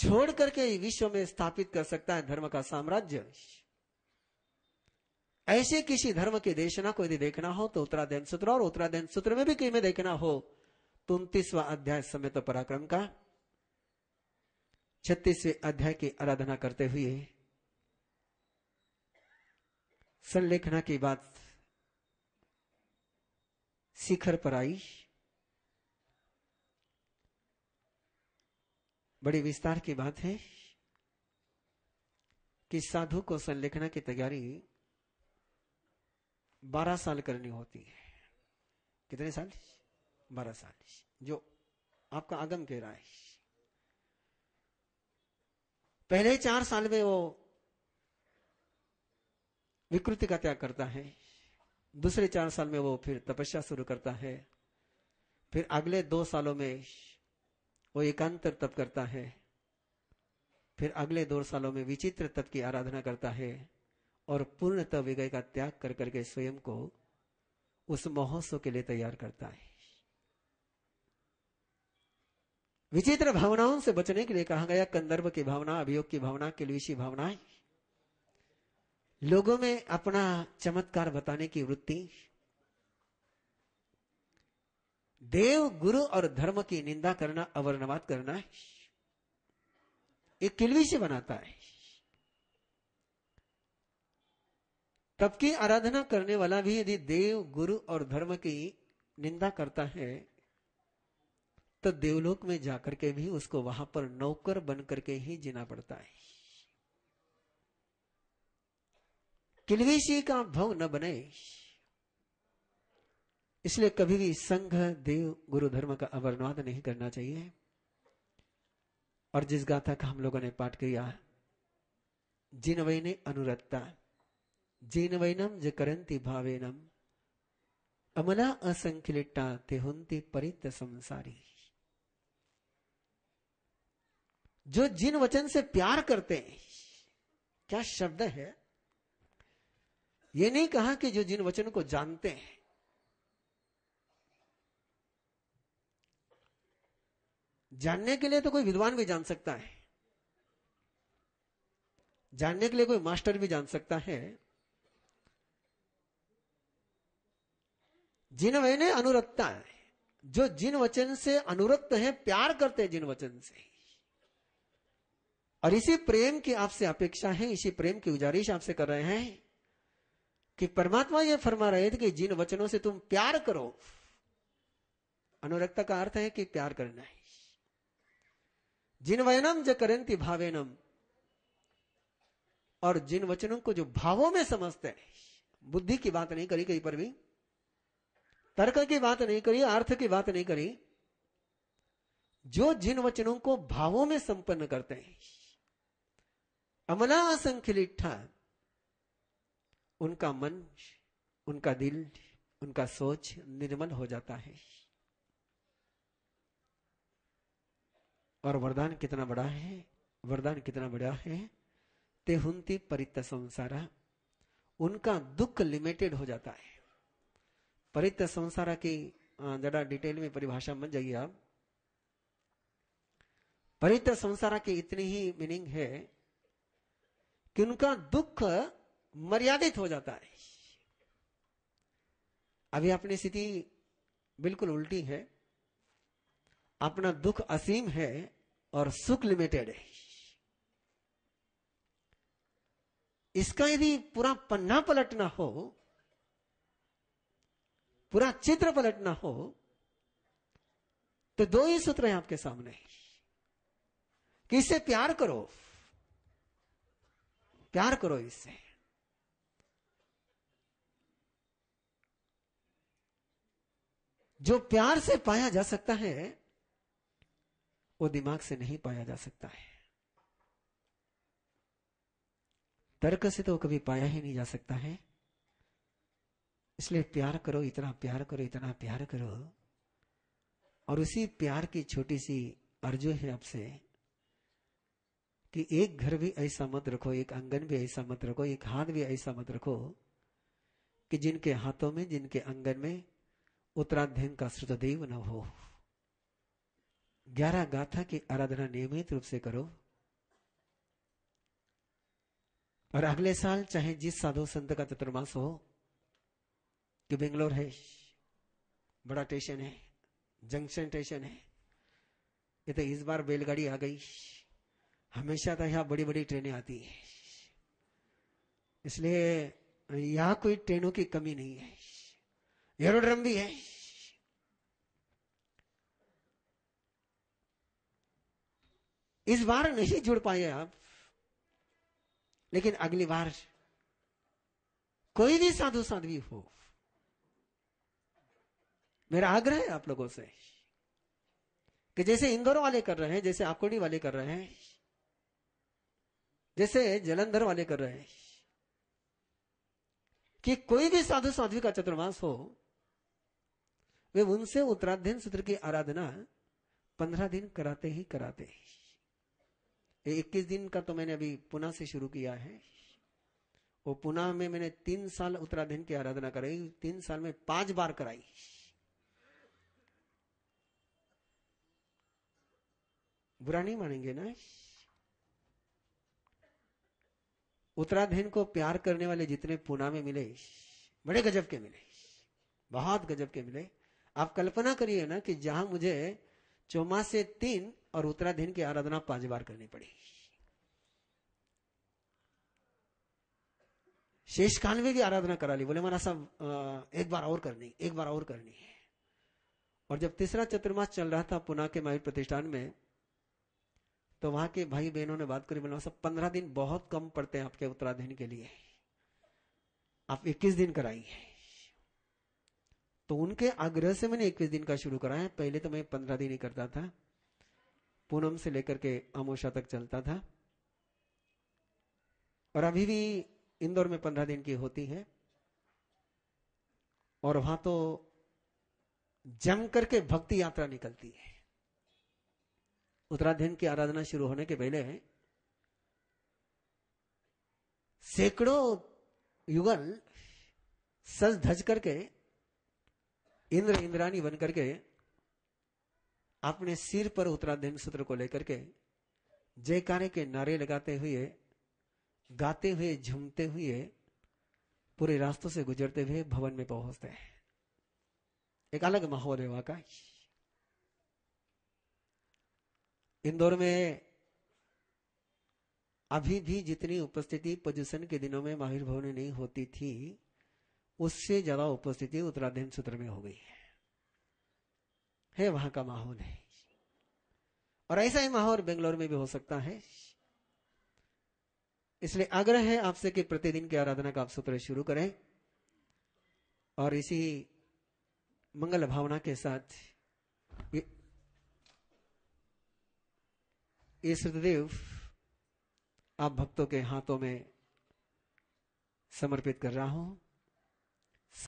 छोड़ करके विश्व में स्थापित कर सकता है धर्म का साम्राज्य। ऐसे किसी धर्म की देशना को यदि देखना हो तो उत्तराध्ययन सूत्र, और उत्तराध्ययन सूत्र में भी कहीं में देखना हो तो 29वां अध्याय समेत पराक्रम का 36वें अध्याय की आराधना करते हुए संलेखना की बात शिखर पर आई। बड़ी विस्तार की बात है कि साधु को संलेखना की तैयारी 12 साल करनी होती है। कितने साल? 12 साल, जो आपका आगम कह रहा है। पहले 4 साल में वो विकृति का त्याग करता है, दूसरे 4 साल में वो फिर तपस्या शुरू करता है, फिर अगले 2 सालों में वो एकांतर तप करता है, फिर अगले 2 सालों में विचित्र तप की आराधना करता है और पूर्णतः विजय का त्याग कर करके स्वयं को उस महोत्सव के लिए तैयार करता है। विचित्र भावनाओं से बचने के लिए कहा गया कंदर्प की भावना, अभियोग की भावना, किलविशी भावनाएं, लोगों में अपना चमत्कार बताने की वृत्ति, देव गुरु और धर्म की निंदा करना, अवर्णवाद करना, एक किलविशी बनाता है। तब की आराधना करने वाला भी यदि देव गुरु और धर्म की निंदा करता है तो देवलोक में जाकर के भी उसको वहां पर नौकर बन करके ही जीना पड़ता है। किलविशी का भाव न बने, इसलिए कभी भी संघ देव गुरु धर्म का अवर्णवाद नहीं करना चाहिए। और जिस गाथा का हम लोगों ने पाठ किया, जिन वैने अनुरक्ता जिन वैनम ज करंती भावेनम अमला असंखिलिट्टा ते हुंती परित संसारी। जो जिन वचन से प्यार करते हैं, क्या शब्द है, ये नहीं कहा कि जो जिन वचन को जानते हैं। जानने के लिए तो कोई विद्वान भी जान सकता है, जानने के लिए कोई मास्टर भी जान सकता है। जिन वैने अनुरक्ता है, जो जिन वचन से अनुरक्त है, प्यार करते हैं जिन वचन से, और इसी प्रेम की आपसे अपेक्षा है, इसी प्रेम की गुजारिश आपसे कर रहे हैं कि परमात्मा यह फरमा रहे थे कि जिन वचनों से तुम प्यार करो। अनुरक्ता का अर्थ है कि प्यार करना है। जिन वैनम ज करंती भावेनम, और जिन वचनों को जो भावों में समझते हैं, बुद्धि की बात नहीं करी कहीं पर भी, तर्क की बात नहीं करी, अर्थ की बात नहीं करी, जो जिन वचनों को भावों में संपन्न करते हैं, अमला असंखिलिट्ठा, उनका मन, उनका दिल, उनका सोच निर्मल हो जाता है। और वरदान कितना बड़ा है, वरदान कितना बड़ा है, ते हुंती परित संसारा, उनका दुख लिमिटेड हो जाता है। परित संसारा की जरा डिटेल में परिभाषा मत जाइए आप। परित संसारा की इतनी ही मीनिंग है कि उनका दुख मर्यादित हो जाता है। अभी अपनी स्थिति बिल्कुल उल्टी है, अपना दुख असीम है और सुख लिमिटेड है। इसका यदि पूरा पन्ना पलटना हो, पूरा चित्र पलटना हो, तो 2 ही सूत्र हैं आपके सामने कि इससे प्यार करो, प्यार करो इससे। जो प्यार से पाया जा सकता है वो दिमाग से नहीं पाया जा सकता है, तर्क से तो कभी पाया ही नहीं जा सकता है। इसलिए प्यार करो, इतना प्यार करो, इतना प्यार करो। और उसी प्यार की छोटी सी अर्जो है आपसे कि एक घर भी ऐसा मत रखो, एक आंगन भी ऐसा मत रखो, एक हाथ भी ऐसा मत रखो कि जिनके हाथों में, जिनके आंगन में उत्तराध्ययन का श्रुतदेव न हो। 11 गाथा की आराधना नियमित रूप से करो, और अगले साल चाहे जिस साधु संत का चतुर्मास हो, कि बेंगलोर है, बड़ा स्टेशन है, जंक्शन स्टेशन है, ये तो इस बार बैलगाड़ी आ गई, हमेशा तो यहाँ बड़ी बड़ी ट्रेनें आती है, इसलिए यहाँ कोई ट्रेनों की कमी नहीं है, एरोड्रम भी है। इस बार नहीं जुड़ पाए आप, लेकिन अगली बार कोई भी साधु साध्वी हो, मेरा आग्रह है आप लोगों से कि जैसे इंदौर वाले कर रहे हैं, जैसे आकोडी वाले कर रहे हैं, जैसे जलंधर वाले कर रहे हैं, कि कोई भी साधु साध्वी का चतुर्मास हो, वे उनसे उत्तराध्ययन सूत्र की आराधना 15 दिन कराते ही कराते। 21 दिन का तो मैंने अभी पुणे से शुरू किया है, वो पुणे में मैंने 3 साल उत्तराध्ययन की आराधना कराई, 3 साल में 5 बार कराई। बुरा नहीं मानेंगे ना? उत्तराध्ययन को प्यार करने वाले जितने पुणे में मिले, बड़े गजब के मिले, बहुत गजब के मिले। आप कल्पना करिए ना कि जहां मुझे चौमास से 3 और उत्तराध्ययन की आराधना 5 बार करनी पड़ी। शेष काल में भी आराधना करा ली, बोले महाराज साहब एक बार और करनी, एक बार और करनी है। और जब तीसरा चतुर्मास चल रहा था पुणे के महावीर प्रतिष्ठान में, तो वहां के भाई बहनों ने बात करी, बोला सब 15 दिन बहुत कम पड़ते हैं आपके उत्तराध्ययन के लिए, आप 21 दिन कराइए। तो उनके आग्रह से मैंने 21 दिन का शुरू करा है। पहले तो मैं 15 दिन ही करता था, पूनम से लेकर के अमावस्या तक चलता था, और अभी भी इंदौर में 15 दिन की होती है। और वहां तो जम करके भक्ति यात्रा निकलती है। उत्तराध्ययन की आराधना शुरू होने के पहले सैकड़ों युगल सज धज करके, इंद्र इंद्रानी बन करके, अपने सिर पर उत्तराध्ययन सूत्र को लेकर के जयकारे के नारे लगाते हुए, गाते हुए, झूमते हुए, पूरे रास्तों से गुजरते हुए भवन में पहुंचते हैं। एक अलग माहौल है वहां का। इंदौर में अभी भी जितनी उपस्थिति पोजीशन के दिनों में महावीर भवन में नहीं होती थी, उससे ज्यादा उपस्थिति उत्तराध्ययन सूत्र में हो गई है वहां का माहौल है। और ऐसा ही माहौल बेंगलोर में भी हो सकता है। इसलिए आग्रह है आपसे कि प्रतिदिन की आराधना का आप सूत्र शुरू करें, और इसी मंगल भावना के साथ ये श्रुतदेव आप भक्तों के हाथों में समर्पित कर रहा हूं।